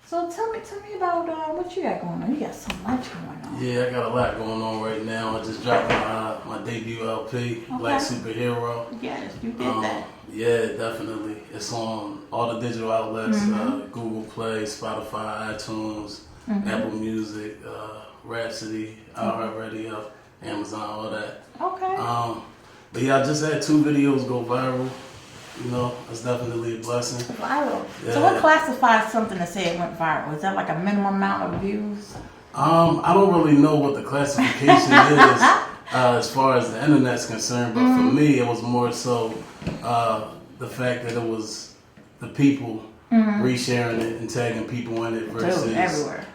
So tell me about what you got going on. You got so much going on. Yeah, I got a lot going on right now. I just dropped my debut LP, Black Superhero. Yes, you did that. Yeah, definitely. It's on all the digital outlets, Google Play, Spotify, iTunes, Apple Music, Rhapsody, iHeartRadio, Amazon, all that. Okay. But yeah, I just had 2 videos go viral. You know, it's definitely a blessing. Viral. Yeah. So what classifies something to say it went viral? Is that like a minimum amount of views? I don't really know what the classification is as far as the internet's concerned, but for me, it was more so the fact that it was the people resharing it and tagging people in it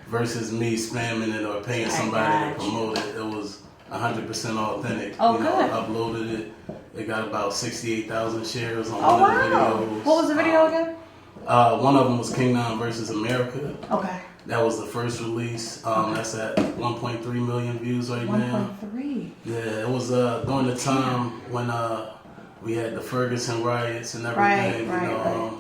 versus me spamming it or paying somebody to promote it. It was 100% authentic. Oh, you know, good. Uploaded it. It got about 68,000 shares on one of the videos. What was the video again? One of them was King 9 versus America. Okay. That was the first release. That's at 1.3 million views right now. 1.3. Yeah, it was during the time when we had the Ferguson riots and everything. Right.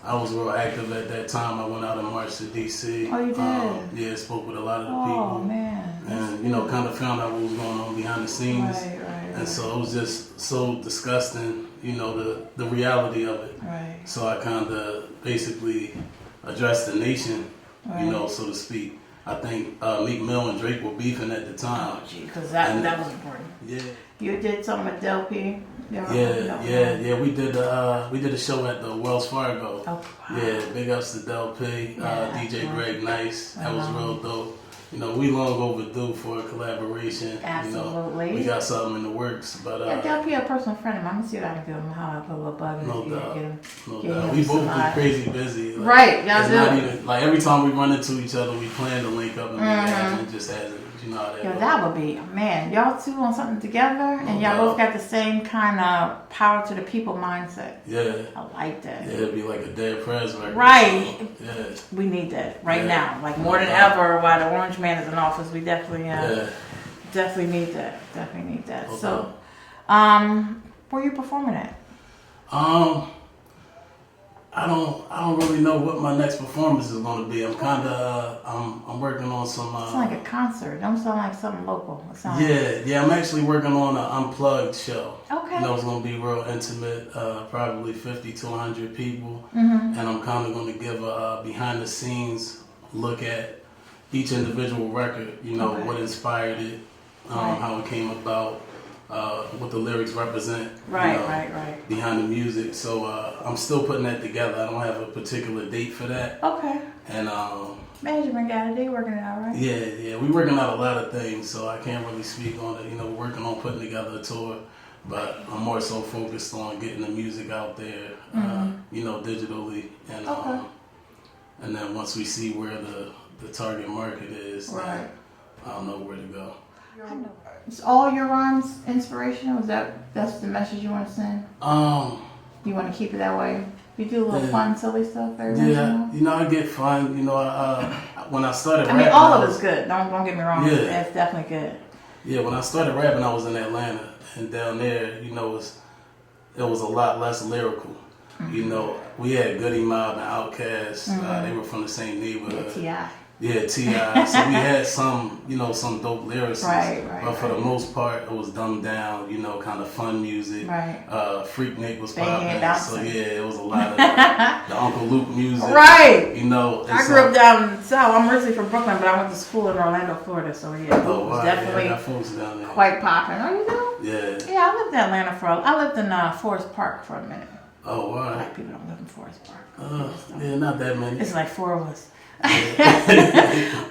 I was real active at that time. I went out and marched to D.C. Oh, you did? Yeah, spoke with a lot of the people. Oh, man. And, kind of found out what was going on behind the scenes. Right. And so it was just so disgusting, the reality of it. Right. So I kind of basically addressed the nation, so to speak. I think Meek Mill and Drake were beefing at the time. Oh, gee, because that was important. Yeah. You did something with Del P? Yeah. We did a show at the Wells Fargo. Oh, wow. Yeah, big ups to Del P, DJ Greg Nice. That was real dope. We long overdue for a collaboration. Absolutely. We got something in the works, but Del P a personal friend of mine. Let me see what I can do. How I put a little bug in no his ear. doubt. No doubt. We both be crazy busy. Right, y'all do. Not even like every time we run into each other, we plan to link up and it just hasn't. You know how that goes. That would be, man, y'all two on something together and y'all both got the same kind of power to the people mindset. Yeah. I like that. Yeah, it'd be like a Dead Prez record. Right. Yeah. We need that right now. Like more than ever while the Orange Man is in office, we definitely definitely need that. Definitely need that. Okay. So, where you performing at? I don't really know what my next performance is going to be. I'm kind of I'm working on some. It's like a concert. Don't sound like something local. Yeah. I'm actually working on an unplugged show. Okay. It's going to be real intimate. Probably 50 to 100 people, and I'm kind of going to give a behind the scenes look at each individual record. What inspired it, how it came about. What the lyrics represent, right. behind the music. So I'm still putting that together. I don't have a particular date for that. Okay. And management got it. They working it out, right? Yeah. We working out a lot of things, so I can't really speak on it. We're working on putting together a tour, but I'm more so focused on getting the music out there, digitally, and then once we see where the target market is, then I'll know where to go. Is all your rhymes inspirational? That's the message you want to send? You want to keep it that way? You do a little fun, silly stuff every once in a while? I get fun. When I started rapping, all of it's good. Don't get me wrong. Yeah. It's definitely good. Yeah, when I started rapping, I was in Atlanta, and down there, it was a lot less lyrical. We had Goody Mob and Outkast. They were from the same neighborhood. Yeah, T.I. Yeah, T.I. So we had some dope lyrics. Right. But for the most part, it was dumbed down, kind of fun music. Right. Freaknik was popping. So it was a lot of the Uncle Luke music. Right. I grew up down south. I'm originally from Brooklyn, but I went to school in Orlando, Florida. So it was definitely folks down there. quite popping. Oh, you do? Yeah. Yeah, I lived in Atlanta I lived in Forest Park for a minute. Oh, wow. Black people don't live in Forest Park. Not that many. It's like 4 of us.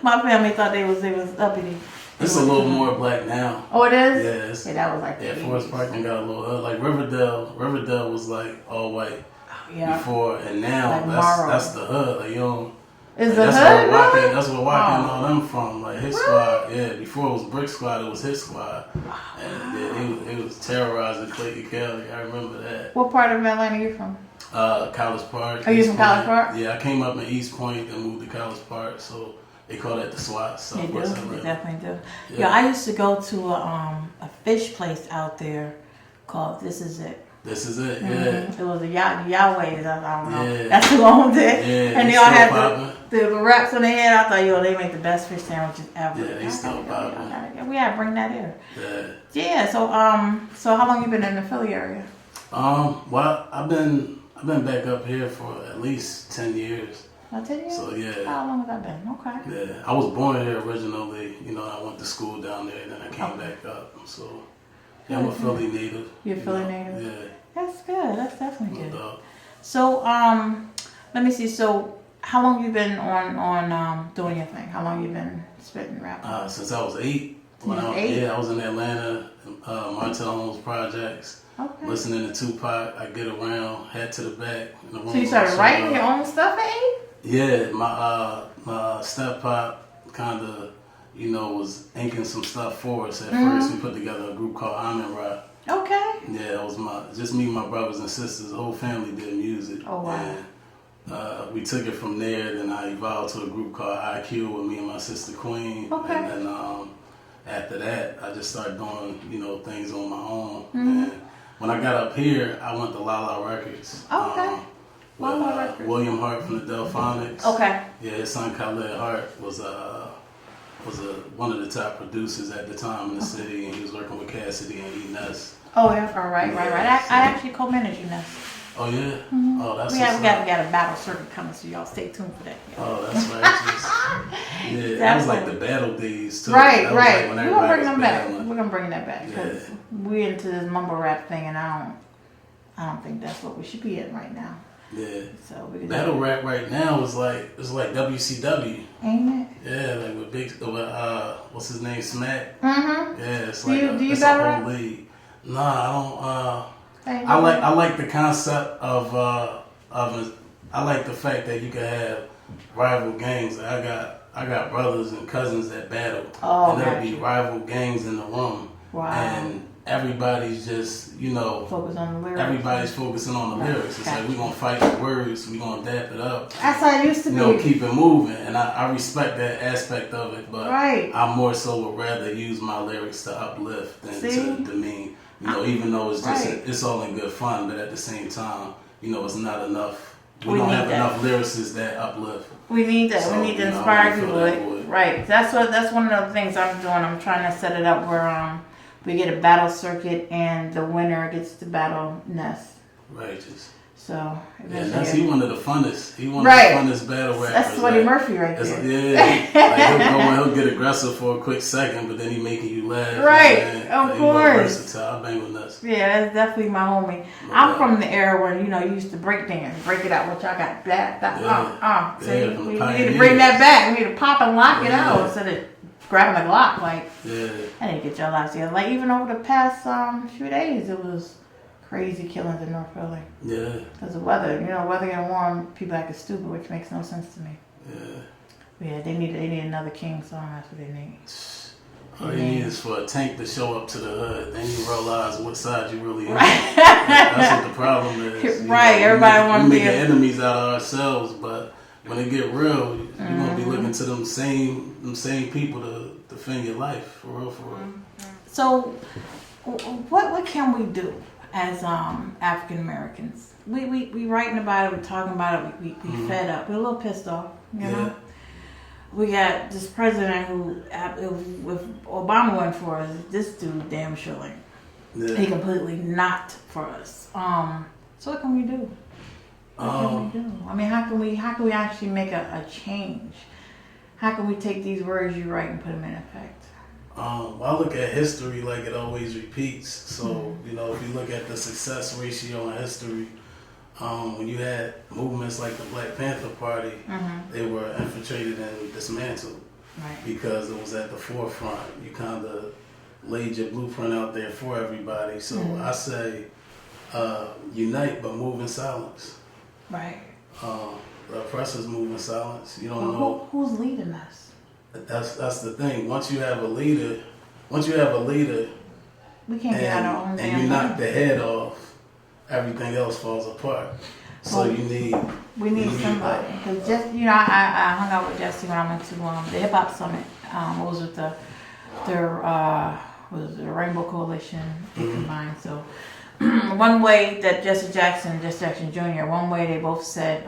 My family thought they was uppity. It's a little more black now. Oh, it is? Yeah, that was like Forest Park and got a little like Riverdale was like all white before, and now that's the hood. Like is the hood? That's where Watkins and all them from. Like his squad. Yeah, before it was Brick Squad, it was his squad, and it was terrorizing Clayton County. I remember that. What part of Atlanta are you from? College Park. Are you from College Park? Yeah, I came up in East Point and moved to College Park, so they call that the SWAT. They do. They definitely do. Yeah, I used to go to a fish place out there called This Is It. This is it, yeah. It was the Yahweh's, I don't know. Yeah. That's who owned it. Yeah, and they all had the wraps on the head. I thought, yo, they make the best fish sandwiches ever. Yeah, they still popping. We gotta bring that here. Yeah. Yeah. So how long you been in the Philly area? Well, I've been back up here for at least 10 years. About 10 years? So, yeah. How long has that been? Okay. Yeah. I was born here originally. You know, I went to school down there, and then I came back up. So, yeah, I'm a Philly native. You're a Philly native? Yeah. That's good. That's definitely good. Dog. So, let me see. So, how long you been on doing your thing? How long you been spitting rapping? Since I was 8. I was in Atlanta, Martell Homes Projects. Okay. Listening to Tupac, I Get Around, Head to the Back. So you started writing your own stuff at 8? Yeah, my step pop kind of, you know, was inking some stuff for us. At first, we put together a group called Amen Rock. Okay. Yeah, it was just me, my brothers and sisters. The whole family did music. Oh wow. And we took it from there. Then I evolved to a group called IQ with me and my sister Queen. Okay. And then after that, I just started doing, you know, things on my own. And when I got up here, I went to Lala Records. Okay. With William Hart from the Delphonics. Okay. Yeah, his son Khaled Hart was one of the top producers at the time in the city, and he was working with Cassidy and Lioness. Oh yeah, right. I actually co-manage Lioness. Oh yeah. Oh, that's we got a battle circuit coming, so y'all stay tuned for that. Yeah. Oh, that's right. Yeah, that was like the battle days too. Right. Like We're gonna bring them back. We're gonna bring that back because we're into this mumble rap thing, and I don't think that's what we should be in right now. Yeah. So we battle rap right now is like WCW. Ain't it? Yeah, like with big what's his name, Smack. Mm-hmm. Yeah, it's do like you it's a whole league. Nah, I don't. I like the concept of I like the fact that you can have rival gangs. I got brothers and cousins that battle, and there'll be rival gangs in the room. Wow. And everybody's just, you know, focus on the lyrics. Everybody's focusing on the lyrics. It's like we're gonna fight the words, we're gonna dap it up. That's how it used to be. You know, keep it moving, and I respect that aspect of it. But I more so would rather use my lyrics to uplift than to demean. You know, even though it's just it's all in good fun, but at the same time, you know, it's not enough. We don't have enough lyricists that uplift. We need that. So, we need to inspire people. Right. That's one of the things I'm doing. I'm trying to set it up where we get a battle circuit and the winner gets to battle Ness. Righteous. So he one of the funnest. He one of the funnest battle rappers. That's Sweaty Murphy right there. Yeah, like he'll get aggressive for a quick second, but then he making you laugh. Right, of course. Versatile. I bang with Ness. Yeah, that's definitely my homie. I'm from the era where you used to break dance, break it out. What y'all got? That. So we need to bring that back. We need to pop and lock it out instead of grabbing a Glock. Like, I need to get y'all out together. Like even over the past few days, it was crazy killings in North Philly. Yeah. Because of weather. Weather getting warm, people acting stupid, which makes no sense to me. Yeah, they need another King song. That's what they need. All you need is for a tank to show up to the hood. Then you realize what side you really on. That's what the problem is. Everybody wants to be enemies out of ourselves, but when it get real, you're gonna be looking to them same people to defend your life, for real. So, what can we do as African Americans? We writing about it, we talking about it, we fed up, we're a little pissed off, you know. We got this president who, if Obama went for us, this dude damn sure ain't. He completely not for us. So what can we do? What can we do? I mean, how can we actually make a change? How can we take these words you write and put them in effect? I look at history like it always repeats. So, if you look at the success ratio in history, when you had movements like the Black Panther Party, they were infiltrated and dismantled because it was at the forefront. You kind of laid your blueprint out there for everybody. So I say unite but move in silence. Right. The oppressors move in silence. You don't know who's leading us. That's the thing. Once you have a leader, we can't get out our own damn and you knock the head off, everything else falls apart. So we need somebody. Because I hung out with Jesse when I went to the Hip Hop Summit. It was with the Rainbow Coalition combined. So one way that Jesse Jackson Jr. One way they both said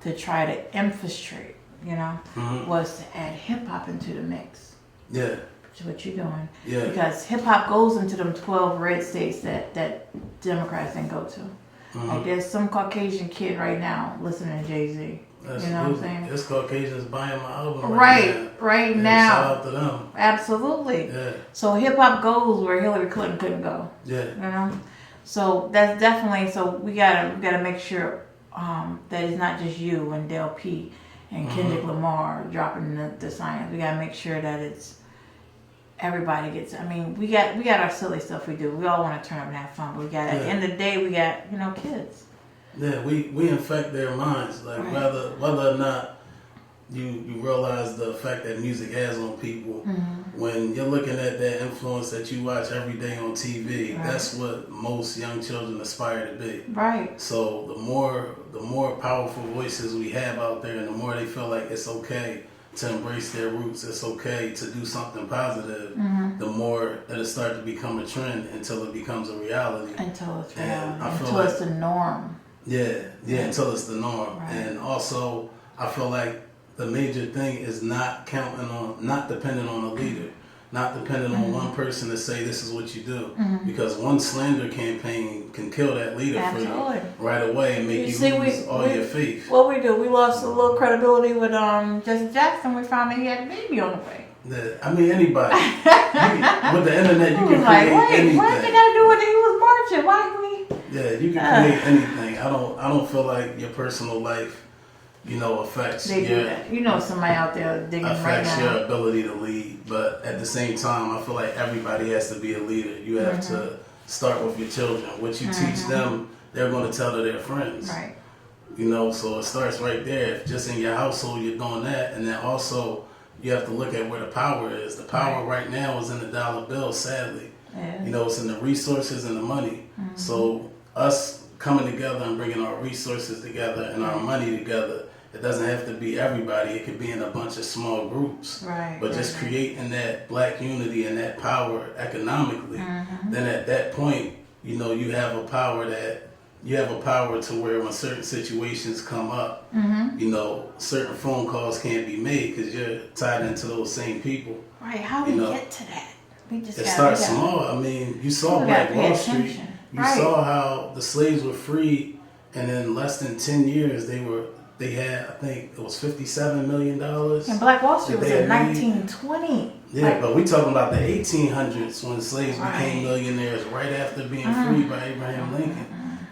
to try to infiltrate you know, was to add hip hop into the mix. Yeah. Which is what you're doing. Yeah. Because hip hop goes into them 12 red states that Democrats didn't go to. Like there's some Caucasian kid right now listening to Jay-Z. That's you know what I'm saying? There's Caucasians buying my album right now. Shout out to them. Absolutely. Yeah. So hip hop goes where Hillary Clinton couldn't go. Yeah. You know? So that's definitely, so we gotta make sure that it's not just you and Del P and Kendrick Lamar dropping the science. We gotta make sure that it's everybody gets. I mean, we got our silly stuff we do. We all want to turn up and have fun, but we got at the end of the day, we got kids. Yeah, we infect their minds, like whether or not you realize the effect that music has on people. When you're looking at that influence that you watch every day on TV, that's what most young children aspire to be. Right. So the more powerful voices we have out there, and the more they feel like it's okay to embrace their roots, it's okay to do something positive, the more it'll start to become a trend until it becomes a reality. Until it's reality. Until it's the norm. Yeah, until it's the norm. Right. And also, I feel like the major thing is not dependent on a leader, not dependent on one person to say this is what you do, because one slander campaign can kill that leader for you right away and make you lose all your faith. What we do, we lost a little credibility with Jesse Jackson. We found that he had a baby on the way. Yeah, I mean, anybody. With the internet, you can create anything. What they got to do with it? He was marching. Why can we? Yeah, you can create anything. I don't feel like your personal life, affects somebody out there digging right now. Affects your ability to lead. But at the same time, I feel like everybody has to be a leader. You have to start with your children. What you teach them, they're going to tell to their friends. Right. So it starts right there. If just in your household you're doing that, and then also you have to look at where the power is. The power right now is in the dollar bill, sadly. Yeah. It's in the resources and the money. So us coming together and bringing our resources together and our money together, it doesn't have to be everybody. It could be in a bunch of small groups. Right. But just creating that black unity and that power economically, then at that point, you have a power to where when certain situations come up, certain phone calls can't be made because you're tied into those same people. Right. How do we get to that? It starts small. I mean, you saw Black Wall Street. You saw how the slaves were freed, and in less than 10 years, they had, I think it was $57 million. And Black Wall Street was in 1920. Yeah, but we talking about the 1800s when slaves became millionaires right after being freed by Abraham Lincoln.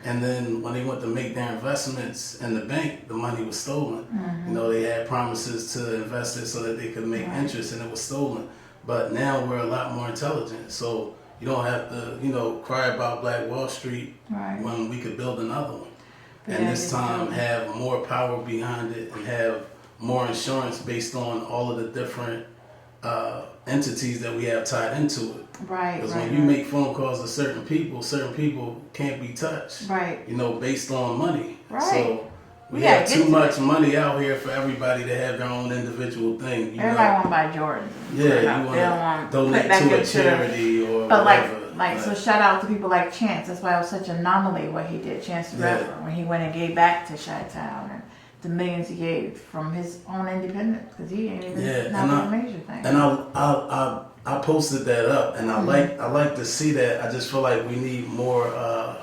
And then when they went to make their investments in the bank, the money was stolen. They had promises to invest it so that they could make interest, and it was stolen. But now we're a lot more intelligent, so you don't have to, cry about Black Wall Street when we could build another one. And this time have more power behind it and have more insurance based on all of the different entities that we have tied into it. Right. Because when you make phone calls to certain people can't be touched. Right. Based on money. Right. So we have too much money out here for everybody to have their own individual thing. Everybody want to buy Jordan. Yeah, you want to donate to a charity or whatever. So shout out to people like Chance. That's why it was such an anomaly what he did, Chance the Rapper, when he went and gave back to Chi-Town and the millions he gave from his own independence, because he ain't even not a major thing. And I posted that up, and I like to see that. I just feel like we need more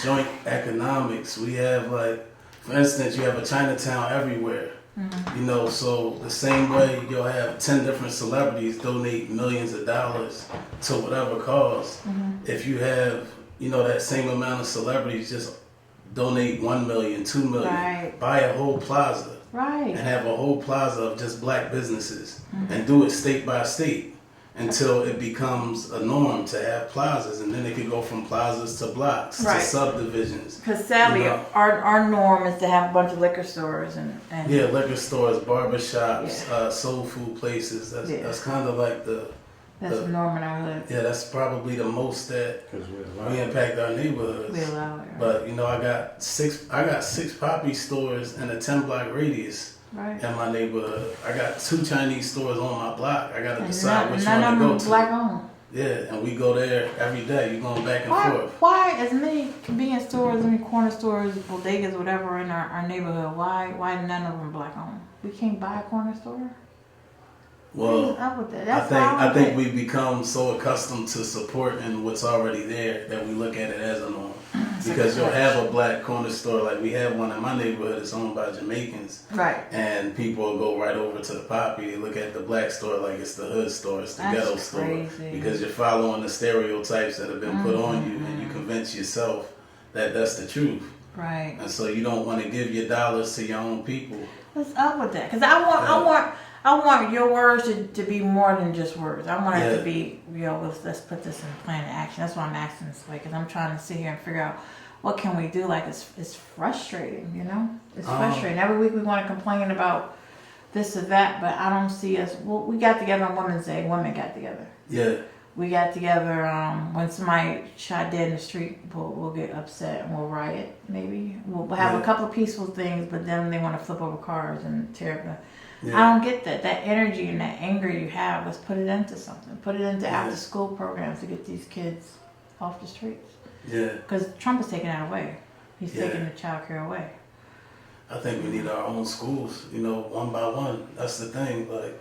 joint economics. We have for instance, you have a Chinatown everywhere. So the same way you'll have 10 different celebrities donate millions of dollars to whatever cause. If you have, that same amount of celebrities just donate 1 million, 2 million, buy a whole plaza, and have a whole plaza of just black businesses, and do it state by state until it becomes a norm to have plazas, and then it could go from plazas to blocks to subdivisions. Because sadly, our norm is to have a bunch of liquor stores and liquor stores, barbershops, soul food places. That's kind of like that's the norm in our hood. Yeah, that's probably the most that we impact our neighborhoods. We allow it. But I got six Poppy stores in a 10-block radius. In my neighborhood. I got 2 Chinese stores on my block. I got to decide which one to go to. Black owned. Yeah, and we go there every day. You're going back and forth. Why as many convenience stores, corner stores, bodegas, whatever in our neighborhood? Why none of them black owned? We can't buy a corner store. Well, What's up with that? That's I think we've become so accustomed to supporting what's already there that we look at it as a norm. Because you'll have a black corner store, like we have one in my neighborhood. It's owned by Jamaicans, right. And people will go right over to the Poppy. They look at the black store like it's the hood store, it's the ghetto store, because you're following the stereotypes that have been put on you, and you convince yourself that that's the truth. Right. And so you don't want to give your dollars to your own people. What's up with that? Because I want your words to be more than just words. I want it to be, let's put this in plan of action. That's why I'm asking this way, because I'm trying to sit here and figure out what can we do. Like, it's frustrating, It's frustrating. Every week we want to complain about this or that, but I don't see us. Well, we got together on Women's Day. Women got together. Yeah. We got together when somebody shot dead in the street. We'll get upset and we'll riot. Maybe we'll have a couple of peaceful things, but then they want to flip over cars and tear up. I don't get that. That energy and that anger you have, let's put it into something. Put it into after school programs to get these kids off the streets. Yeah. Because Trump is taking that away. He's taking the child care away. I think we need our own schools, one by one. That's the thing. Like,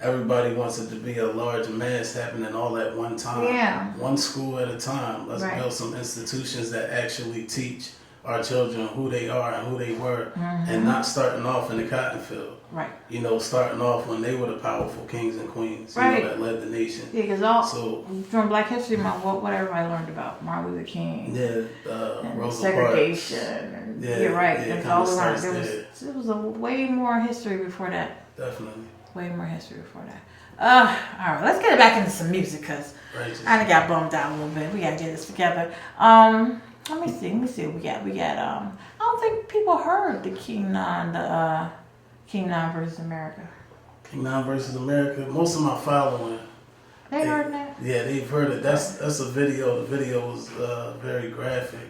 everybody wants it to be a large mass happening all at one time. Yeah. One school at a time. Let's build some institutions that actually teach our children who they are and who they were, and not starting off in the cotton field. Right. Starting off when they were the powerful kings and queens, that led the nation. Yeah, because during Black History Month, what everybody learned about Martin Luther King. Yeah, Rosa segregation. Parks. You're right. Yeah, That's all around. There was a way more history before that. Definitely. Way more history before that. All right, let's get it back into some music, because I done got bummed out a little bit. We got to get this together. Let me see what we got. I don't think people heard the King Nine versus America. King Nine versus America. Most of my following, they heard that. Yeah, they've heard it. That's a video. The video was very graphic.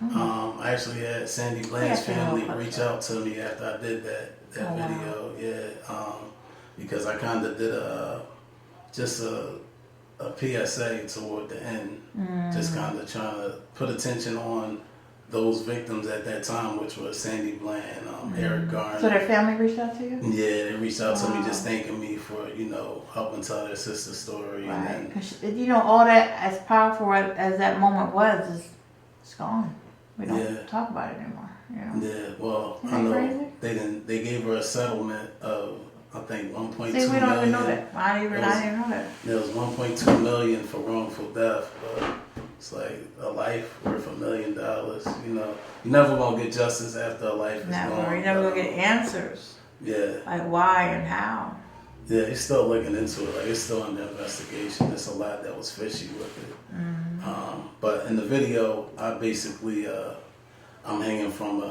I actually had Sandy Bland's family reach out to me after I did that video. Wow. Yeah, because I kind of did a PSA toward the end, just kind of trying to put attention on those victims at that time, which was Sandy Bland, Eric Garner. So their family reached out to you? Yeah, they reached out to me just thanking me for, helping tell their sister's story. Right. Because, all that, as powerful as that moment was, it's gone. We don't talk about it anymore. Yeah, well, I know they gave her a settlement of, I think, 1.2 million. See, we don't even know that. I didn't even know that. There was 1.2 million for wrongful death, but it's like a life worth $1 million. You never gonna get justice after a life is gone. You never gonna get answers. Yeah. Like why and how. Yeah, he's still looking into it. Like, it's still under investigation. There's a lot that was fishy with it. But in the video, I basically I'm hanging from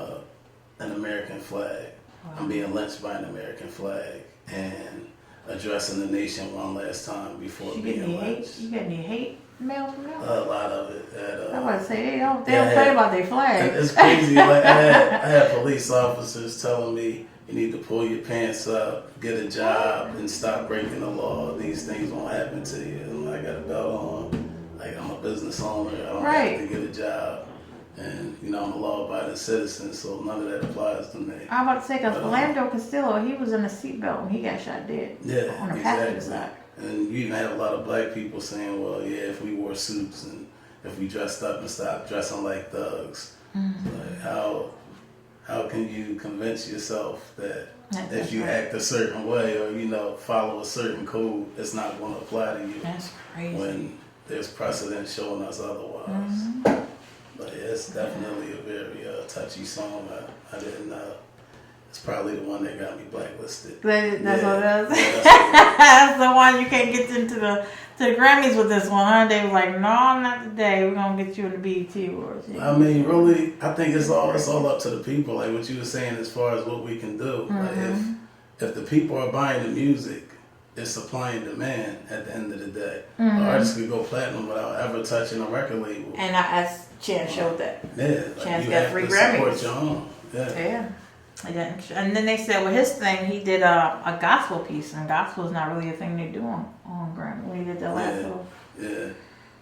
an American flag. Wow. I'm being lynched by an American flag and addressing the nation one last time before being lynched. You get any hate mail from them? A lot of it. I was about to say, they don't play about their flag. It's crazy. Like, I had police officers telling me, you need to pull your pants up, get a job, and stop breaking the law. These things won't happen to you. And I got a belt on. Like, I'm a business owner. I don't have to get a job. And, I'm a law-abiding citizen, so none of that applies to me. I'm about to say, because Philando Castillo, he was in a seatbelt when he got shot dead. Yeah, on the passenger side. And you even have a lot of black people saying, well, yeah, if we wore suits and if we dressed up and stopped dressing like thugs, like how can you convince yourself that if you act a certain way or, follow a certain code, it's not going to apply to you? That's crazy. When there's precedent showing us otherwise. But yeah, it's definitely a very touchy song. I didn't it's probably the one that got me blacklisted. That's what it is? That's the one you can't get into the Grammys with this one, huh? They were like, no, not today. We're going to get you in the BET Awards. I mean, really, I think it's all up to the people. Like what you were saying as far as what we can do. Like if the people are buying the music, it's supply and demand at the end of the day. An artist could go platinum without ever touching a record label. And as Chance showed that. Yeah. Chance got 3 Grammys. Support your own. Yeah. And then they said with his thing, he did a gospel piece, and gospel is not really a thing they do on Grammy. When he did the last little. Yeah.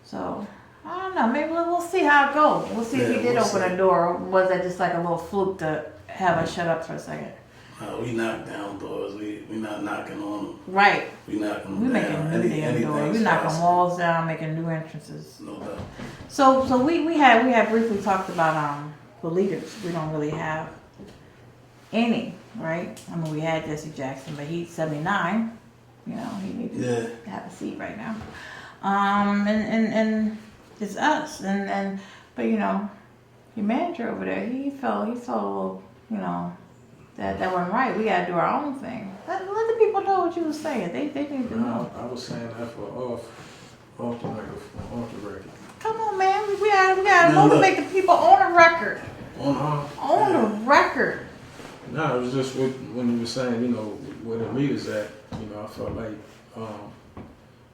So I don't know. Maybe we'll see how it goes. We'll see if he did open a door, or was that just like a little fluke to have us shut up for a second? We knock down doors. We not knocking on them. Right. We knocking them We down. making new damn doors. We knocking walls down, making new entrances. No doubt. So we had briefly talked about the leaders. We don't really have any, right? I mean, we had Jesse Jackson, but he's 79. You know, he needs to have a seat right now. And it's us. But you know, your manager over there, he felt a little, you know, that wasn't right. We gotta do our own thing. Let the people know what you were saying. They need to know. I was saying that for off the record. Come on, man. We gotta motivate the people on the record. On the record. No, it was just when you were saying, you know, where the leaders at. You know, I felt like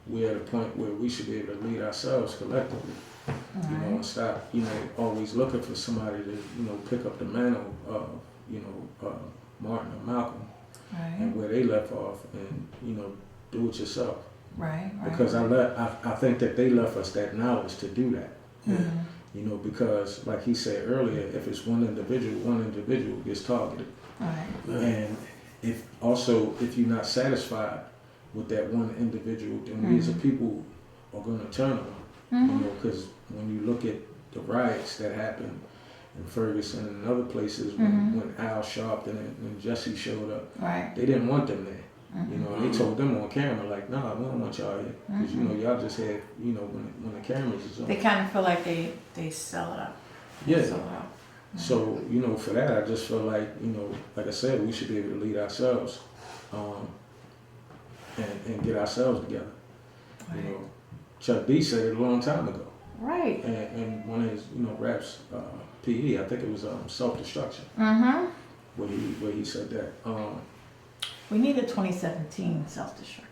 we're at a point where we should be able to lead ourselves collectively. Right. You know, and stop, you know, always looking for somebody to, you know, pick up the mantle of, you know, Martin or Malcolm, Right. and where they left off, and you know, do it yourself. Right. Because I think that they left us that knowledge to do that. Mm-hmm. You know, because like he said earlier, if it's one individual gets targeted. Right. And if you're not satisfied with that one individual, then we as a people are going to turn on them. Mm-hmm. You know, because when you look at the riots that happened in Ferguson and other places, when Al Sharpton and Jesse showed up, Right. they didn't want them there. You know, and they told them on camera, like, nah, we don't want y'all here. Because, you know, y'all just had, you know, when the cameras is on. They kind of feel like they sell it up. Yeah. Sell it out. So, you know, for that, I just feel like, you know, like I said, we should be able to lead ourselves and get ourselves together. Right. You know, Chuck D said it a long time ago. Right. And one of his, you know, raps, PE, I think it was self-destruction, Mm-hmm. where he said that. We need a 2017 self-destruction.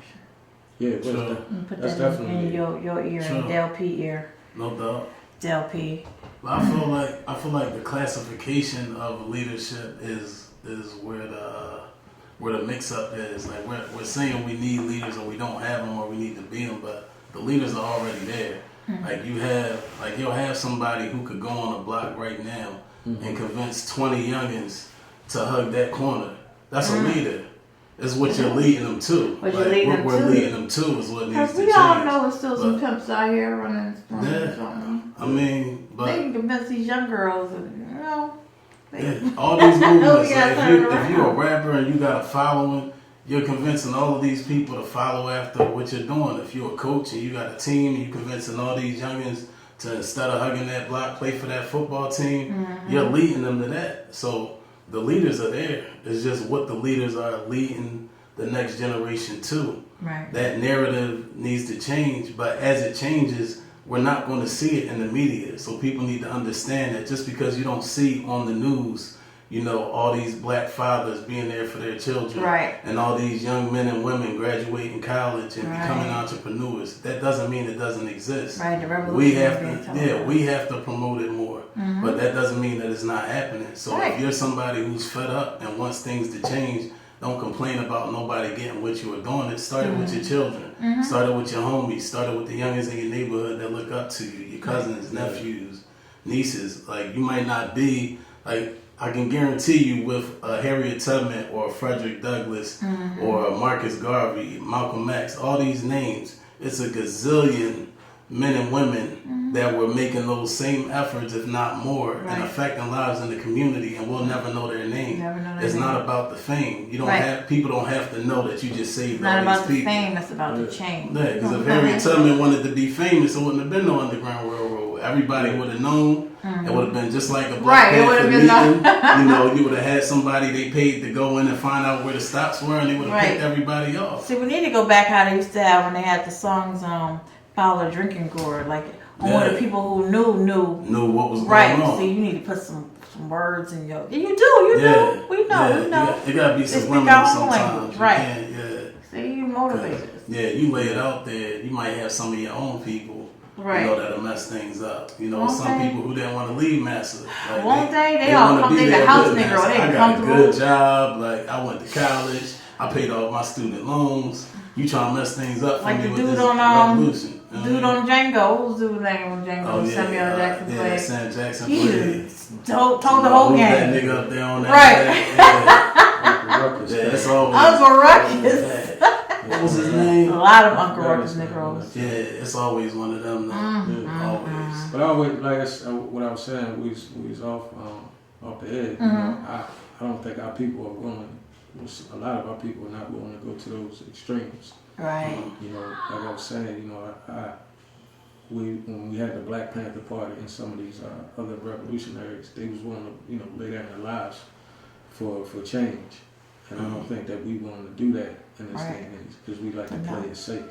Yeah, it was Sure. And put That's that in definitely your ear Sure. and Del P ear. No doubt. Del P. But I feel like the classification of leadership is where the mix up is. Like we're saying we need leaders or we don't have them or we need to be them, but the leaders are already there. Like you'll have somebody who could go on a block right now and convince 20 youngins to hug that corner. That's a leader. It's what you're leading them to. What you're leading them we're to. leading them to is what needs Because to we change. all know there's still some But- pimps out here running Yeah. something. I mean, but They can convince these young girls, you know. yeah, all these movements. You gotta Like turn if you're a around. rapper and you got a following, you're convincing all of these people to follow after what you're doing. If you're a coach and you got a team, and you're convincing all these youngins to, instead of hugging that block, play for that football team. You're leading them to that. So the leaders are there. It's just what the leaders are leading the next generation to. Right. That narrative needs to change, but as it changes, we're not going to see it in the media. So people need to understand that just because you don't see on the news, you know, all these black fathers being there for their children, Right. and all these young men and women graduating college and becoming entrepreneurs, that doesn't mean it doesn't exist. Right, the revolution. We have is being to, televised. we have to promote it more, but that doesn't mean that it's not happening. So Right. if you're somebody who's fed up and wants things to change, don't complain about nobody getting what you were doing. It started with your children, started with your homies, started with the youngins in your neighborhood that look up to you, your cousins, nephews, nieces. Like you might not be like. I can guarantee you with a Harriet Tubman or a Frederick Douglass or a Marcus Garvey, Malcolm X, all these names, it's a gazillion men and women that were making those same efforts, if not more, and affecting lives in the community, and we'll never know their name. It's not about the fame. You don't have people don't have to know that you just saved It's not all about these the people. fame, it's about the change. Yeah, because if Harriet Tubman wanted to be famous, it wouldn't have been no Underground Railroad. Everybody would have known. It would have been just like a Black Right, it would Panther have meeting. been You know, you would have had somebody they paid to go in and find out where the stops were, and they would have Right. picked everybody off. See, we need to go back how they used to have when they had the songs Follow the Drinking Gourd. Like, only the people who knew What was right. going on. See, you need to put some words in your. You do. We know. It gotta be They speak subliminal our own sometimes. language, You right. can't, See, you motivate us. yeah, you lay it out there. You might have some of your own people, Right. you know, that'll mess things up. You know, Won't some they? people who didn't want to leave Massa. Like Won't they all wanna come, be they the there house with nigga, Massa. or they I got a comfortable. good job. Like, I went to college. I paid off my student loans. You trying to mess things up for Like me the with dude this on revolution. dude on Django. What was the dude's name on Django? Oh, yeah. Samuel Jackson Yeah, played. Sam Jackson He played. just told the whole Who's game. that nigga up there on that Right. track? Yeah. Ruckus. Yeah, it's always Uncle Ruckus. What was his name? A lot of Uncle Ruckus Negroes. Yeah, it's always one of them though. Always. But I always, like what I was saying, we was off the head. You know, I don't think our people are willing. A lot of our people are not willing to go to those extremes. Right. You know, like I was saying, you know, when we had the Black Panther Party and some of these other revolutionaries, they was willing to, you know, lay down their lives for change. And I don't think that we want to do that in this day and age because we like to play it safe.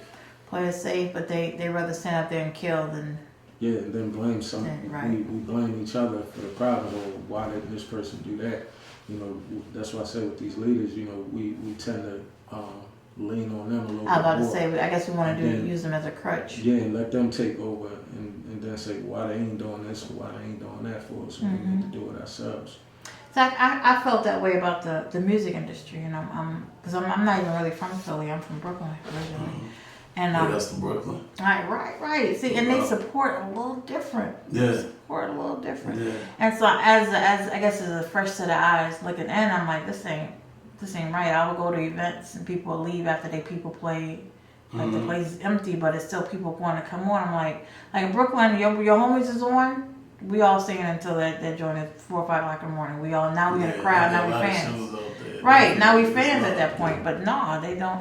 Play it safe, but they rather stand up there and kill than. Yeah, and then blame someone. Right. We blame each other for the problem, or why did this person do that? You know, that's why I say with these leaders, you know, we tend to lean on them a little bit more. I was about to say, I guess we want to use them as a crutch. Yeah, and let them take over and then say why they ain't doing this or why they ain't doing that for us when we need to do it ourselves. So I felt that way about the music industry, and because I'm not even really from Philly. I'm from Brooklyn originally, and that's the Brooklyn. Right. See, and they support a little different. Yeah. They support a little different. Yeah. And so as I guess as a fresh set of eyes looking in, I'm like, this ain't right. I would go to events and people will leave after people play. Like the place is empty, but it's still people want to come on. I'm like in Brooklyn, your homies is on. We all singing until that joint is 4 or 5 o'clock in the morning. Now we in the crowd. Now we fans. Right, now we fans at that point. But no, they don't.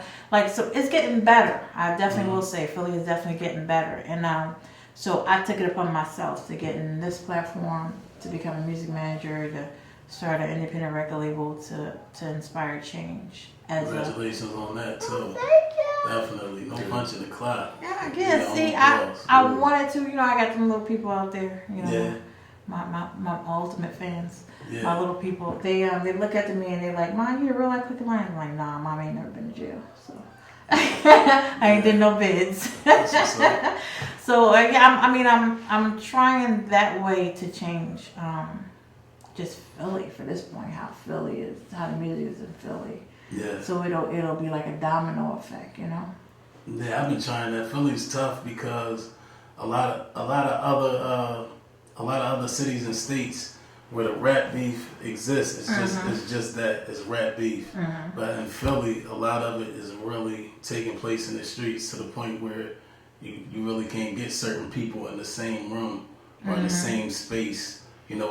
So it's getting better. I definitely will say Philly is definitely getting better. And so I took it upon myself to get in this platform, to become a music manager, to start an independent record label, to inspire change. Congratulations on that too. Thank you. Definitely. No punch in the clock. Yeah, yeah. See, I wanted to, I got some little people out there, my ultimate fans, my little people. They look at me and they're like, "Mom, you real life Cookie Lion?" I'm like, "Nah, Mom ain't never been to jail, so I ain't did no bids." So I'm trying that way to change, just Philly for this point, how Philly is, how the music is in Philly. Yeah. So it'll be like a domino effect, Yeah, I've been trying that. Philly's tough because a lot of other cities and states where the rap beef exists, it's just that it's rap beef. But in Philly, a lot of it is really taking place in the streets to the point where you really can't get certain people in the same room or in the same space.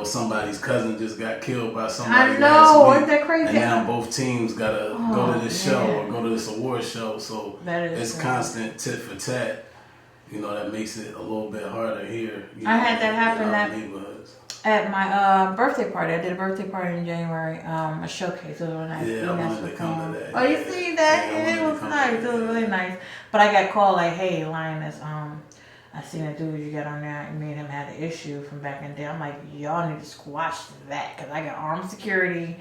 Somebody's cousin just got killed by somebody last week. Isn't that crazy? And now both teams gotta go to this show or go to this award show. So it's constant tit for tat. That makes it a little bit harder here. I had that happen at my birthday party. I did a birthday party in January, a showcase. It was really nice. Yeah, I wanted to come to that. Oh, you see that? Yeah, it was nice. It was really nice. But I got called like, "Hey, Lioness, I seen a dude you got on there, and me and him had an issue from back in the day." I'm like, "Y'all need to squash that, because I got armed security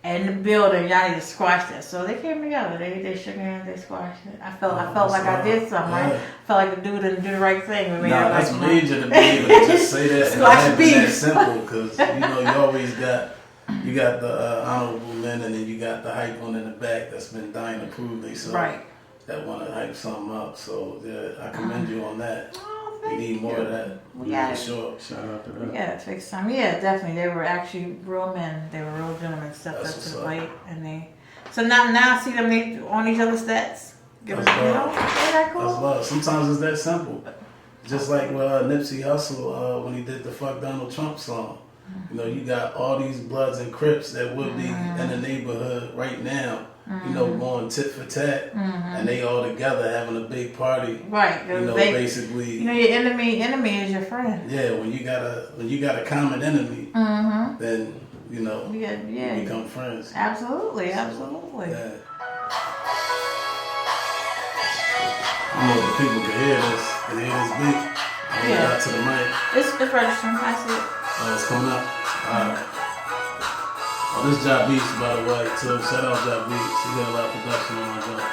in the building. Y'all need to squash that." So they came together. They shook hands. They squashed it. I felt like I did something. Right? I felt like the dude didn't do the right thing. That's major to be able to just say that and not be that simple, because you always got the honorable men, and then you got the hype one in the back that's been dying to prove themselves. Right. That want to hype something up. So yeah, I commend you on that. We need more of that. Yeah, for sure. Shout out to them. Yeah, fix some. Yeah, definitely. They were actually real men. They were real gentlemen. Stepped up to the plate, and so now I see them on each other's stats. That's love. That's love. Sometimes it's that simple. Just like Nipsey Hussle when he did the "Fuck Donald Trump" song. You got all these Bloods and Crips that would be in the neighborhood right now. Going tit for tat, and they all together having a big party. Right. Basically. Your enemy is your friend. Yeah. When you got a common enemy, then you become friends. Absolutely. Yeah. I don't know if the people can hear this. Can they hear this beat? I hold it out to the mic. It's registering. I see it. Oh, it's coming up. All right. Oh, this Job Beats, by the way, too. Shout out Job Beats. He got a lot of production on my joint.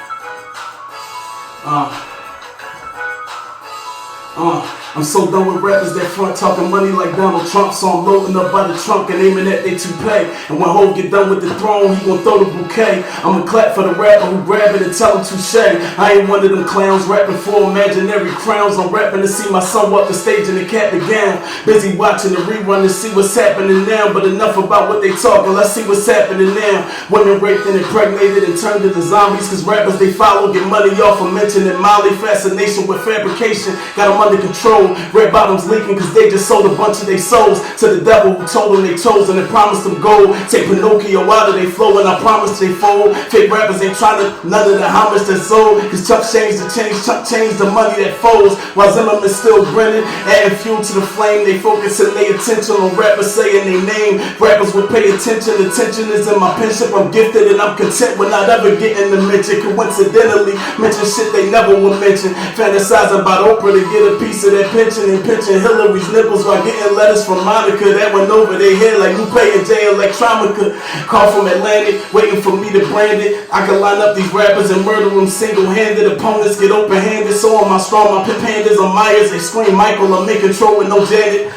I'm so done with rappers that front talking money like Donald Trump. So I'm loading up by the trunk and aiming at they toupee. And when Hov get done with the throne, he gon' throw the bouquet. I'ma clap for the rapper who grab it and tell him touche. I ain't one of them clowns rapping for imaginary crowns. I'm rapping to see my son walk the stage in the cap and gown. Busy watching the rerun to see what's happening now. But enough about what they talking, let's see what's happening now. Women raped and impregnated and turned into zombies. Cause rappers they follow get money off of mentioning Molly. Fascination with fabrication, got them under control. Red bottoms leaking cause they just sold a bunch of their souls to the devil who told them they chose and promised them gold. Take Pinocchio out of they flow and I promise they fold. Fake rappers ain't trying to none of the homage that's sold. Cause Chuck changed the change, Chuck changed the money that folds. While Zimmerman still grinning, adding fuel to the flame. They focusing their attention on rappers saying their name. Rappers would pay attention, attention is in my penship. I'm gifted and I'm content with not ever getting the mention. Coincidentally, mention shit they never would mention. Fantasizing about Oprah to get a piece of that pension and pinching Hillary's nipples while getting letters from Monica that went over their head like Lupe and Jay Electronica. Call from Atlantic, waiting for me to brand it. I can line up these rappers and murder them single-handed. Opponents get open-handed, so am I strong. My pimp pandas are Myers, they scream Michael. I'm in control with no Janet.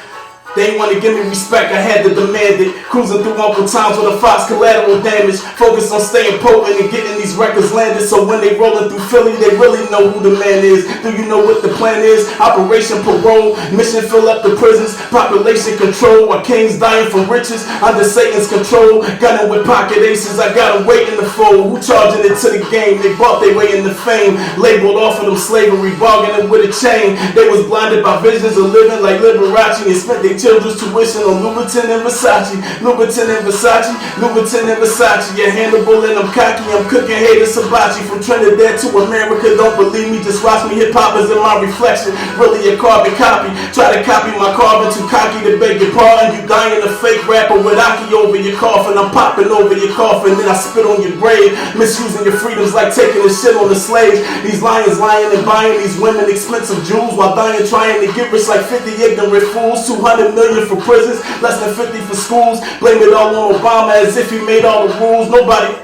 They ain't wanna give me respect, I had to demand it. Cruising through Uncle Tom's with a Fox collateral damage. Focus on staying potent and getting these records landed. So when they rolling through Philly, they really know who the man is. Do you know what the plan is? Operation Parole, mission fill up the prisons. Population control, while kings dying from riches. Under Satan's control, gunning with pocket aces. I got them waiting to fold. Who charging it to the game? They bought their way into fame. Labeled off of them slavery, bargaining with a chain. They was blinded by visions of living like Liberace and spent their children's tuition on Louboutin and Versace, Louboutin and Versace, Louboutin and Versace. Yeah, Hannibal and I'm cocky, I'm cooking haters hibachi. From Trinidad to America, don't believe me, just watch me. Hip-hop is in my reflection, really a carbon copy. Try to copy my carbon, too cocky to beg your pardon. You dying a fake rapper with Aki over your coffin. I'm popping over your coffin, then I spit on your grave. Misusing your freedoms like taking a shit on the slaves. These lions lying and buying these women expensive jewels while dying trying to get rich like 50 ignorant fools. 200 million for prisons, less than 50 for schools. Blame it all on Obama as if he made all the rules. Nobody.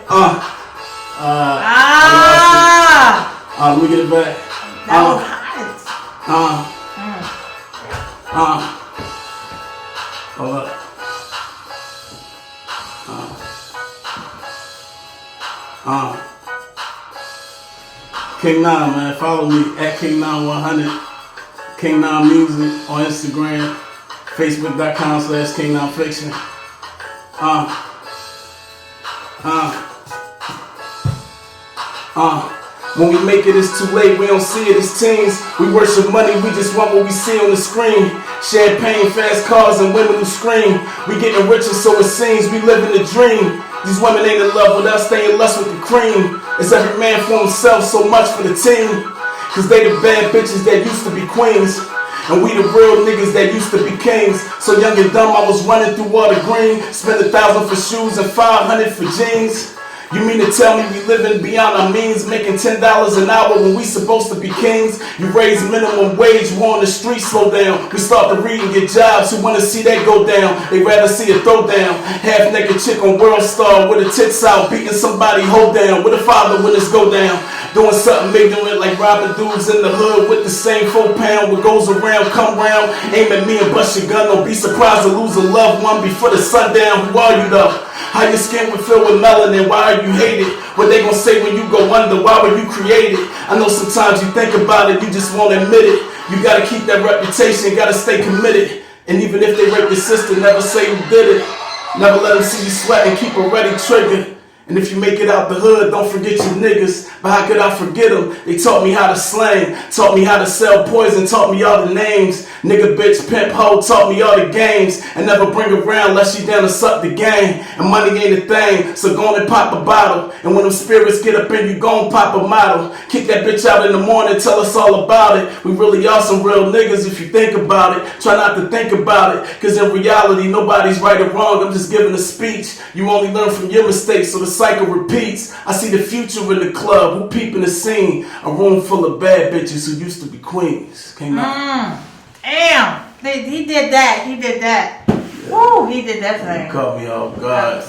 Let me get it back. That was hot. Hold up. King 9, man. Follow me at King 9 100. King 9 Music on Instagram. Facebook.com/King 9 Fiction. When we make it, it's too late. We don't see it as teens. We worship money. We just want what we see on the screen. Champagne, fast cars, and women who scream. We getting richer, so it seems. We living the dream. These women ain't in love with us. They in lust with the cream. It's every man for himself. So much for the team. Cause they the bad bitches that used to be queens. And we the real niggas that used to be kings. So young and dumb, I was running through all the green. Spent 1,000 for shoes and 500 for jeans. You mean to tell me we living beyond our means, making $10 an hour when we supposed to be kings? You raise minimum wage, war on the street, slow down. We start to read and get jobs, who wanna see that go down? They rather see a throwdown. Half naked chick on World Star with her tits out, beating somebody hold down. With a father when this go down. Doing something ignorant like robbing dudes in the hood with the same 4 pound. What goes around, come round. Aim at me and bust your gun. Don't be surprised to lose a loved one before the sundown. Who are you though? How your skin would feel with melanin? Why are you hated? What they gon' say when you go under? Why were you created? I know sometimes you think about it, you just won't admit it. You gotta keep that reputation, gotta stay committed. And even if they rape your sister, never say who did it. Never let them see you sweat and keep a ready trigger. And if you make it out the hood, don't forget your niggas. But how could I forget them? They taught me how to slang, taught me how to sell poison, taught me all the names. Nigga, bitch, pimp, hoe, taught me all the games. And never bring around unless she down to suck the game. And money ain't a thing, so go on and pop a bottle. And when them spirits get up in you, go and pop a model. Kick that bitch out in the morning, tell us all about it. We really are some real niggas if you think about it. Try not to think about it, cause in reality, nobody's right or wrong. I'm just giving a speech. You only learn from your mistakes, so the cycle repeats. I see the future in the club, who peeping the scene. A room full of bad bitches who used to be queens. Came out. Damn, he did that. He did that. Woo, he did that thing. Caught me off guard.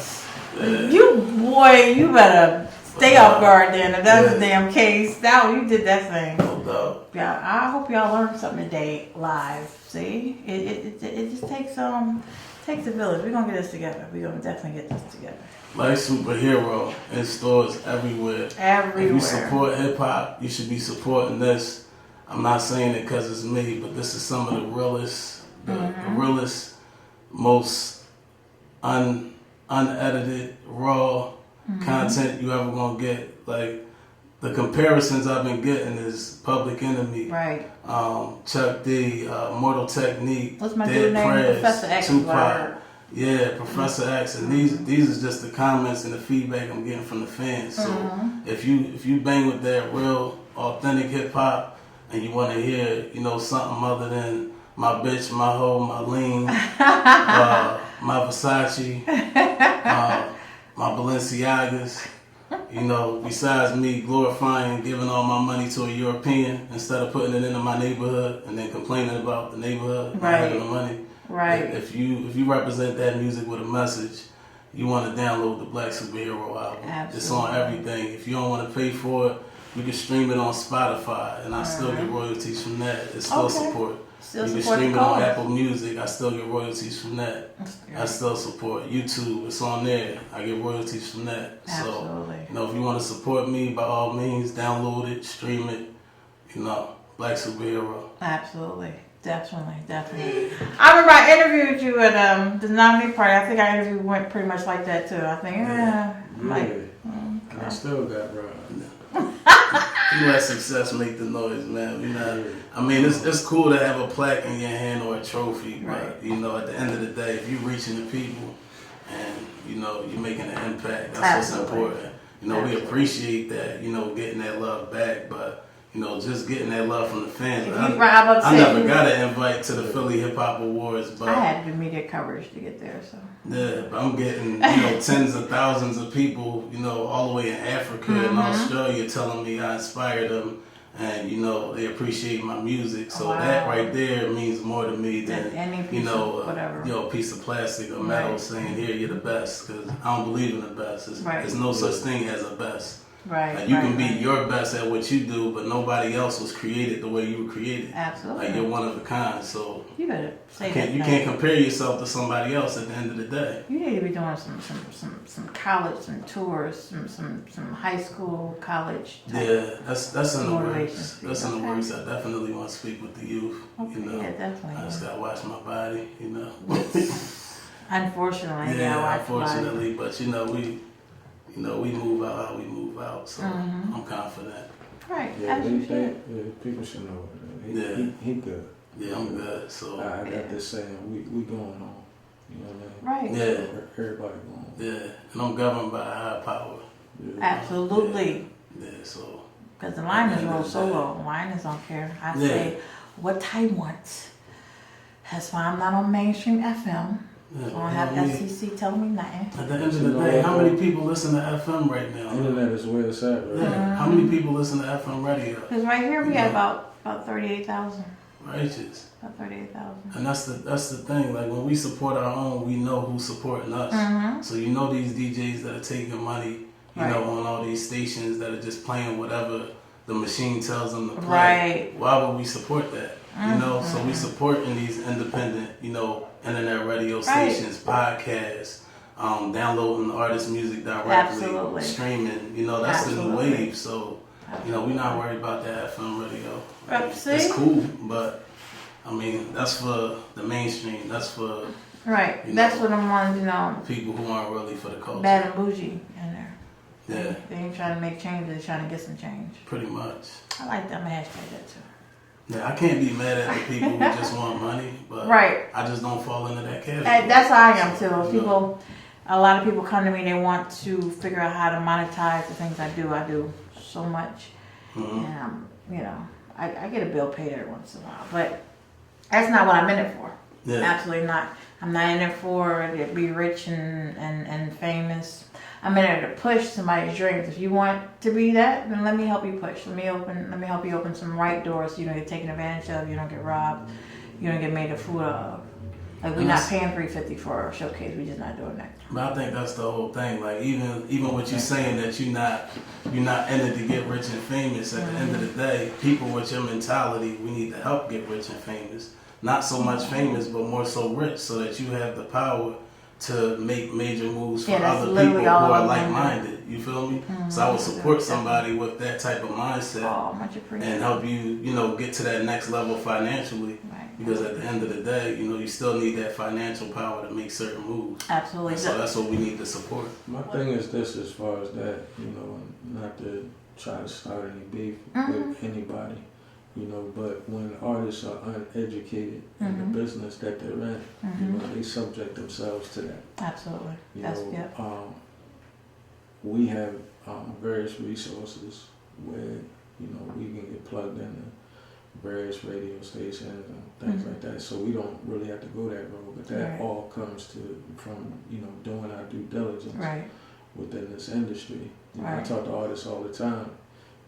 You boy, you better Stay off guard then. If that was the damn case, now you did that thing. No doubt. Yeah, I hope y'all learned something today live. See, it just takes a village. We're gonna get this together. We're gonna definitely get this together. Like Superhero in stores everywhere. Everywhere. If you support hip hop, you should be supporting this. I'm not saying it because it's me, but this is some of the realest, the realest, most unedited, raw content you ever gonna get. Like the comparisons I've been getting is Public Enemy, Right. Chuck D, Mortal Technique, What's my Dead dude name? Prez, Professor X. Tupac. Yeah, Professor X, and these is just the comments and the feedback I'm getting from the fans. So if you bang with that real authentic hip hop and you want to hear something other than my bitch, my hoe, my lean, my Versace, my Balenciagas, besides me glorifying giving all my money to a European instead of putting it into my neighborhood and then complaining about the neighborhood not having the money. Right. If you represent that music with a message, you want to download the Black Superhero album. Absolutely. It's on everything. If you don't want to pay for it, you can stream it on Spotify, and I still get royalties from that. It's still support. Still you can support stream the it on cause. Apple Music. I still get royalties from that. I still support YouTube. It's on there. I get royalties from that. Absolutely. So, if you want to support me, by all means, download it, stream it. Black Superhero. Absolutely. Definitely. I remember I interviewed you at the nominee party. I think our interview went pretty much like that too. I think, And I still got bro. You let success make the noise, man. I mean, it's cool to have a plaque in your hand or a trophy, but at the end of the day, if you're reaching the people and you're making an impact, that's what's important. We appreciate that, getting that love back, but just getting that love from the fans. I never got an invite to the Philly Hip Hop Awards, but I had the media coverage to get there, so. Yeah, but I'm getting, tens of thousands of people, all the way in Africa and Australia telling me I inspired them and, they appreciate my music. So that right there means more to me than any piece of whatever. A piece of plastic or metal saying, here, you're the best. Because I don't believe in the best. There's no such thing as a best. Right. You can be your best at what you do, but nobody else was created the way you were created. Absolutely. You're one of a kind, so you better say that. You can't compare yourself to somebody else at the end of the day. You need to be doing some college, some tours, some high school, college. Yeah, that's in the works. That's in the works. I definitely want to speak with the youth. Okay, yeah, definitely. I just gotta watch my body. Unfortunately, unfortunately, but we move out how we move out, so I'm confident. Right. Yeah, people should know. He good. Yeah, I'm good. So I got this saying, we going on. You know what I mean? Right. Yeah. Everybody going. Yeah, and I'm governed by a higher power. Yeah. Absolutely. Yeah, so. Because the Lioness roll solo. Lioness don't care. I say what Ty wants. That's why I'm not on mainstream FM. I don't have FCC telling me nothing. At the end of the day, how many people listen to FM right now? Internet is where it's at, right? Yeah. How many people listen to FM radio? Because right here we have about 38,000. Righteous. About 38,000. And that's the thing. Like when we support our own, we know who's supporting us. So these DJs that are taking money, on all these stations that are just playing whatever the machine tells them to play. Right. Why would we support that? So we supporting these independent, internet radio stations, podcasts, downloading artist music directly, streaming. That's the new wave. So, we're not worried about that FM radio. It's cool, but I mean, that's for the mainstream. That's for that's for the ones, people who aren't really for the culture. bad and bougie in there. Yeah. They ain't trying to make change. They're trying to get some change. Pretty much. I like that. I'm gonna hashtag that too. Yeah, I can't be mad at the people who just want money, but I just don't fall into that category. That's how I am too. A lot of people come to me. They want to figure out how to monetize the things I do. I do so much, and I get a bill paid every once in a while, but that's not what I'm in it for. Yeah. Absolutely not. I'm not in it for to be rich and famous. I'm in it to push somebody's dreams. If you want to be that, then let me help you push. Let me help you open some right doors so you don't get taken advantage of, you don't get robbed, you don't get made a fool of. Like we're not paying $350 for a showcase. We're just not doing that. But I think that's the whole thing. Like even what you're saying that you're not in it to get rich and famous. At the end of the day, people with your mentality, we need to help get rich and famous. Not so much famous, but more so rich, so that you have the power to make major moves for other people who are like-minded. You feel me? So I would support somebody with that type of mindset and help you, get to that next level financially. Right. Because at the end of the day, you still need that financial power to make certain moves. Absolutely. And so that's what we need to support. My thing is this, as far as that, not to try to start any beef with anybody. But when artists are uneducated in the business that they're in, they subject themselves to that. Absolutely. We have various resources where, we can get plugged into various radio stations and things like that. So we don't really have to go that road. But that all comes from doing our due diligence within this industry. I talk to artists all the time,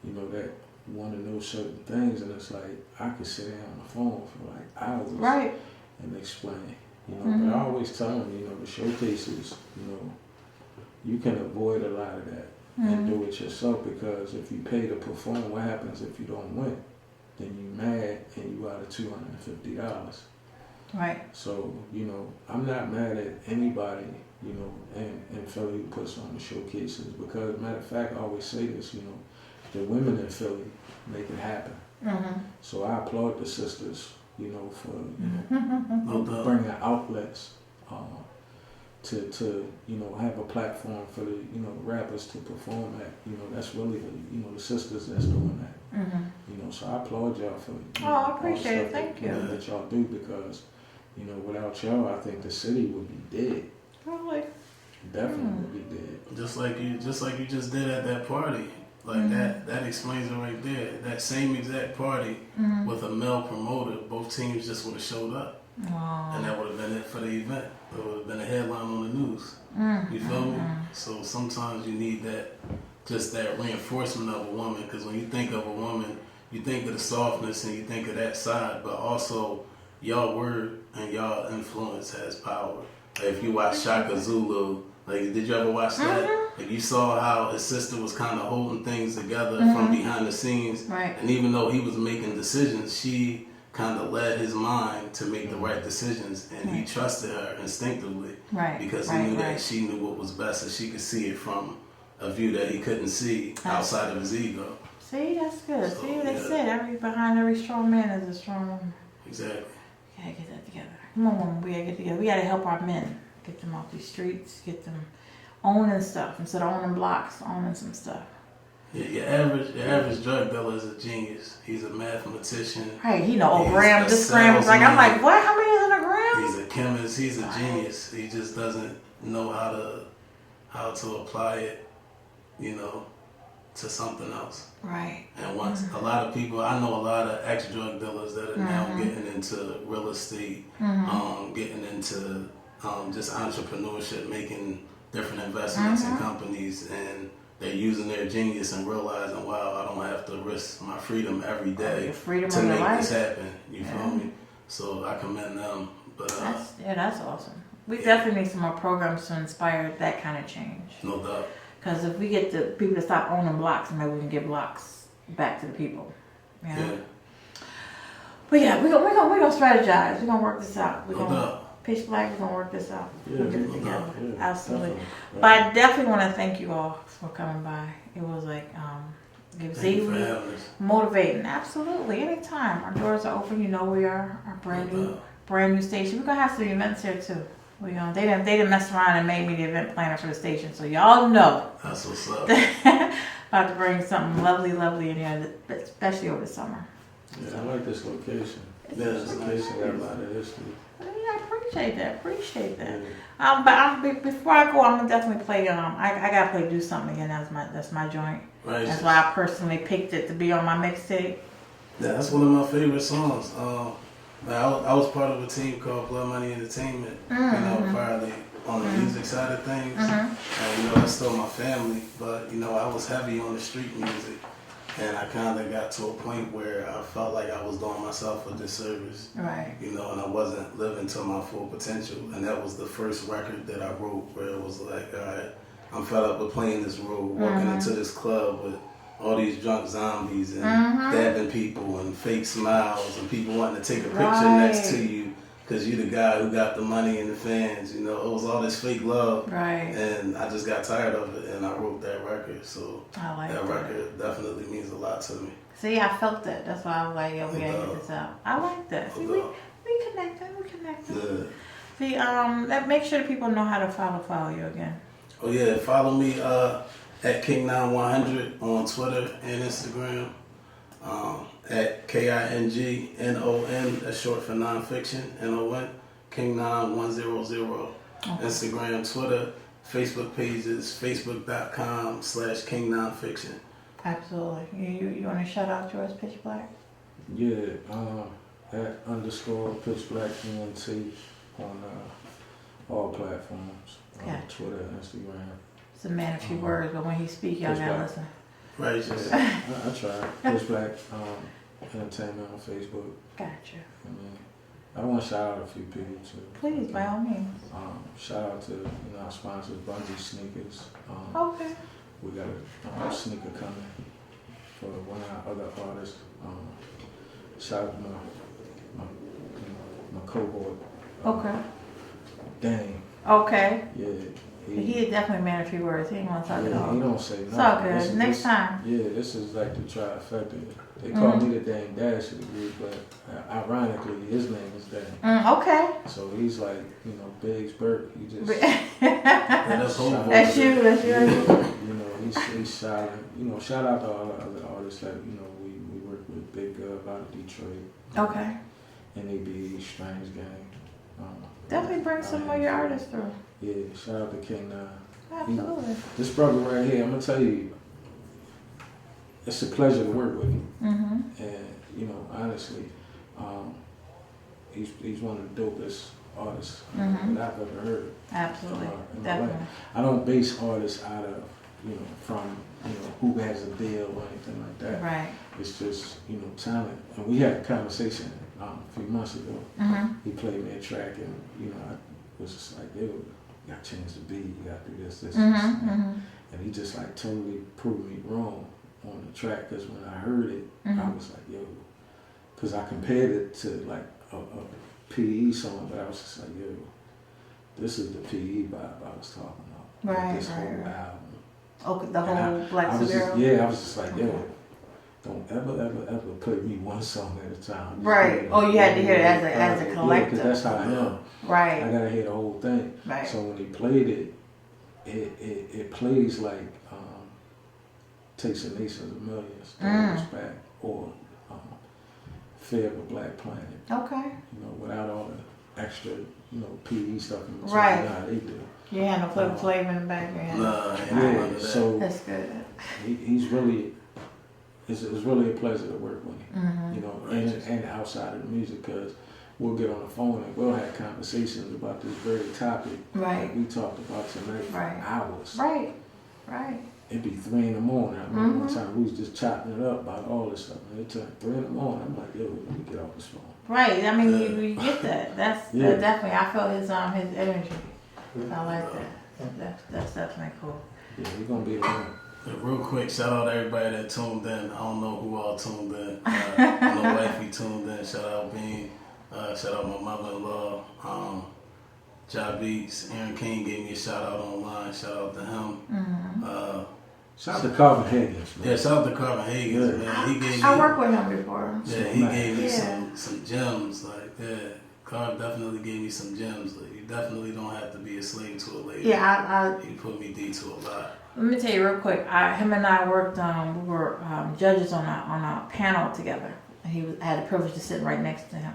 that want to know certain things, and it's like I could sit down on the phone for like hours and explain, but I always tell them, the showcases, you can avoid a lot of that and do it yourself, because if you pay to perform, what happens if you don't win? Then you mad and you out of $250. Right. So, I'm not mad at anybody, in Philly who puts on the showcases, because matter of fact, I always say this, the women in Philly make it happen. So I applaud the sisters, for bringing outlets to have a platform for the rappers to perform at. That's really the sisters that's doing that. So I applaud y'all for I appreciate it. Thank you. That y'all do, because without y'all, I think the city would be dead. Really? Definitely would be dead. Just like you just did at that party. Like that explains it right there. That same exact party with a male promoter, both teams just would have showed up. And that would have been it for the event. It would have been a headline on the news. You feel me? So sometimes you need that reinforcement of a woman, because when you think of a woman, you think of the softness and you think of that side, but also y'all word and y'all influence has power. Like if you watch Shaka Zulu, like, did you ever watch that? Like, you saw how his sister was kind of holding things together from behind the scenes. Right. And even though he was making decisions, she kind of led his mind to make the right decisions. And he trusted her instinctively. Right. Because he knew that she knew what was best, and she could see it from a view that he couldn't see outside of his ego. See, that's good. So, see what they said. Behind every strong man is a strong... Exactly. We gotta get that together. Come on, woman. We gotta get together. We gotta help our men. Get them off these streets, get them owning stuff instead of owning blocks, owning some stuff. Yeah, your average drug dealer is a genius. He's a mathematician. Right, he know, gram, this gram is like, I'm like, what? How many is in a gram? He's a chemist, he's a genius. He just doesn't know how to apply it, to something else. Right. And once a lot of people, I know a lot of ex-drug dealers that are now getting into real estate, getting into just entrepreneurship, making different investments in companies, and they're using their genius and realizing, wow, I don't have to risk my freedom every day to make this happen. You feel me? So I commend them. But that's awesome. We definitely need some more programs to inspire that kind of change. No doubt. Because if we get the people to stop owning blocks, maybe we can get blocks back to the people. Yeah. But yeah, we're gonna strategize. We're gonna work this out. Pitch Black, we're gonna work this out. We'll get it together. Absolutely. Definitely. But I definitely want to thank you all for coming by. It was like it was motivating. Absolutely. Anytime. Our doors are open. We are our brand new station. We're gonna have some events here too. They didn't mess around and made me the event planner for the station, so y'all know. That's what's up. About to bring something lovely in here, especially over the summer. Yeah, I like this location. This location got a lot of history. Yeah, I appreciate that. Yeah. But before I go, I'm gonna definitely play. I gotta play "Do Something Again." That's my joint. Right. That's why I personally picked it to be on my mixtape. Yeah, that's one of my favorite songs. I was part of a team called Blood Money Entertainment, probably on the music side of things. And, that's still my family, but, I was heavy on the street music. And I kind of got to a point where I felt like I was doing myself a disservice. Right. You know, and I wasn't living to my full potential. And that was the first record that I wrote where it was like, all right, I'm fed up with playing this role, walking into this club with all these drunk zombies and dabbing people and fake smiles and people wanting to take a picture next to you because you're the guy who got the money and the fans. You know, it was all this fake love. Right. And I just got tired of it and I wrote that record. So I like that record definitely means a lot to me. See, I felt that. That's why I was like, yo, we gotta get this out. I like that. See, we connected. We connected. Yeah. See, make sure the people know how to follow you again. Oh yeah, follow me at King9100 on Twitter and Instagram. At KINGNON, that's short for nonfiction, NON, King9100. Instagram, Twitter, Facebook pages, facebook.com/King9Fiction. Absolutely. You want to shout out yours, Pitch Black? Yeah, at _Pitch Black ENT on all platforms. Gotcha. Twitter, Instagram. It's a man of few words, but when he speaks, y'all Pitch gotta Black. listen. Right, just I try. Pitch Black Entertainment on Facebook. Gotcha. I mean, I want to shout out a few people too. Please, by all means. Shout out to our sponsors, Bungee Sneakers. Okay. We got a sneaker coming for one of our other artists. Shout out to my cohort. Okay. Dang. Okay. Yeah. He is definitely a man of few words. He ain't want to talk at all. He don't say nothing. It's all good. Next time. Yeah, this is like the trifecta. They call me the Dang Dash of the group, but ironically, his name is Dang. Okay. So he's like, Biggs Burke. He just. That's you. That's you. He's silent. Shout out to all the other artists that we work with. Big Gov out of Detroit. Okay. NAB, Strange Gang. Definitely bring some of your artists through. Yeah, shout out to King 9. Absolutely. This brother right here, I'm gonna tell you, it's a pleasure to work with him. And honestly, he's one of the dopest artists that I've ever heard. Absolutely. In my Definitely. life. I don't base artists out of from who has a deal or anything like that. Right. It's just talent. And we had a conversation a few months ago. He played me a track, and I was just like, yo, you gotta change the beat, you gotta do this, and he just like totally proved me wrong on the track, because when I heard it, I was like, yo, because I compared it to like a PE song, but I was just like, yo, this is the PE vibe I was talking about. Right, this whole album. Okay, the whole Black Superhero? Yeah, I was just like, yo, don't ever play me one song at a time. Right. Oh, you had to hear it as a collective. Yeah, because that's how I am. Right. I gotta hear the whole thing. Right. So when he played it, it plays like Takes a Nation of Millions, Goes Back, or Fear of a Black Planet. Okay. Without all the extra, PE stuff in the right. How they do. You had no flavor in the background. Nah, so that's good. He's really. It's really a pleasure to work with him, and outside of the music, because we'll get on the phone and we'll have conversations about this very topic that we talked about tonight for hours. Right. It'd be 3 a.m. I remember one time we was just chopping it up about all this stuff, and it took 3 a.m. I'm like, yo, let me get off this phone. Right. I mean, you get that. That's definitely. I feel his energy. I like that. That's definitely cool. Yeah, we're gonna be alone. Real quick, shout out to everybody that tuned in. I don't know who all tuned in. I know Wifey tuned in. Shout out Bean. Shout out my mother-in-law. Job Beats. Aaron King gave me a shout out online. Shout out to him. Shout out to Carvin Higgins. Man. Yeah, shout out to Carvin Higgins, man. He gave me. I worked with him before. Yeah, he gave me some gems. Carv definitely gave me some gems. Like, you definitely don't have to be a slave to a lady. Yeah, he put me D to a lot. Let me tell you real quick. Him and I worked. We were judges on a panel together. I had the privilege to sit right next to him.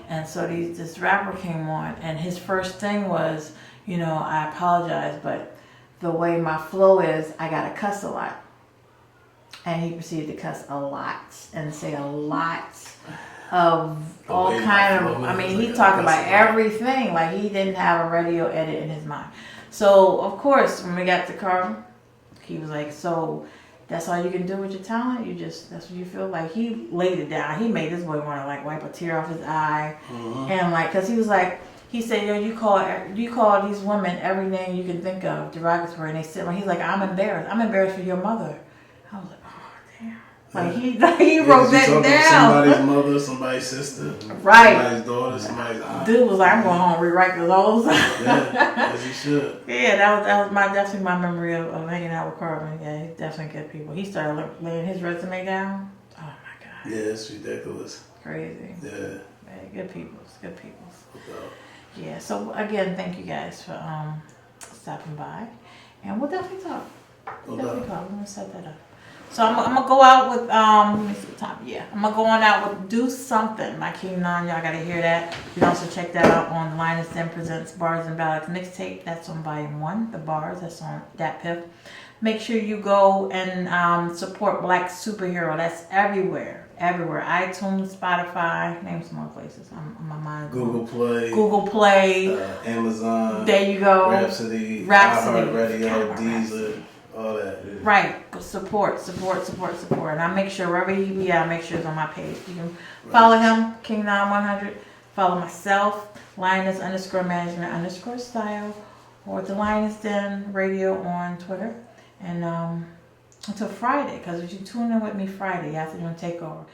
And so this rapper came on, and his first thing was, I apologize, but the way my flow is, I gotta cuss a lot. And he proceeded to cuss a lot and say a lot of all kind of. I mean, he talked about everything. Like, he didn't have a radio edit in his mind. So of course, when we got to Carl, he was like, so that's all you can do with your talent. That's what you feel like. He laid it down. He made this boy want to like wipe a tear off his eye, and like, cause he was like, he said, yo, you call these women every name you can think of derogatory, and they sit. He's like, I'm embarrassed for your mother. I was like, oh damn. Like he wrote that down. Somebody's mother, somebody's sister, right? Somebody's daughter, somebody's aunt. Dude was like, I'm going home and rewrite those whole time. Yeah, as he should. Yeah, that was definitely my memory of hanging out with Carvin. Yeah, he's definitely good people. He started laying his resume down. Oh my god. Yeah, it's ridiculous. Crazy. Yeah. Man, good people. Good people. Without. Yeah. So again, thank you guys for stopping by, and we'll definitely talk. We're gonna set that up. So I'm gonna go out with let me see the time. Yeah, I'm gonna go on out with "Do Something" by King Nine. Y'all gotta hear that. You can also check that out on the Lioness Den Presents Bars and Ballads mixtape. That's on Volume 1. The bars. That's on Dat Piff. Make sure you go and support Black Superhero. That's everywhere. iTunes, Spotify, name some more places. My mind. Google Play, Amazon. There you go. Rhapsody, iHeartRadio, Deezer. All that. Yeah. Right. Support. And I make sure wherever he be at, make sure it's on my page. You can follow him, King9100. Follow myself, Lioness_management_style, or the Lioness Den Radio on Twitter. And until Friday, because if you tune in with me Friday, you have to do a takeover.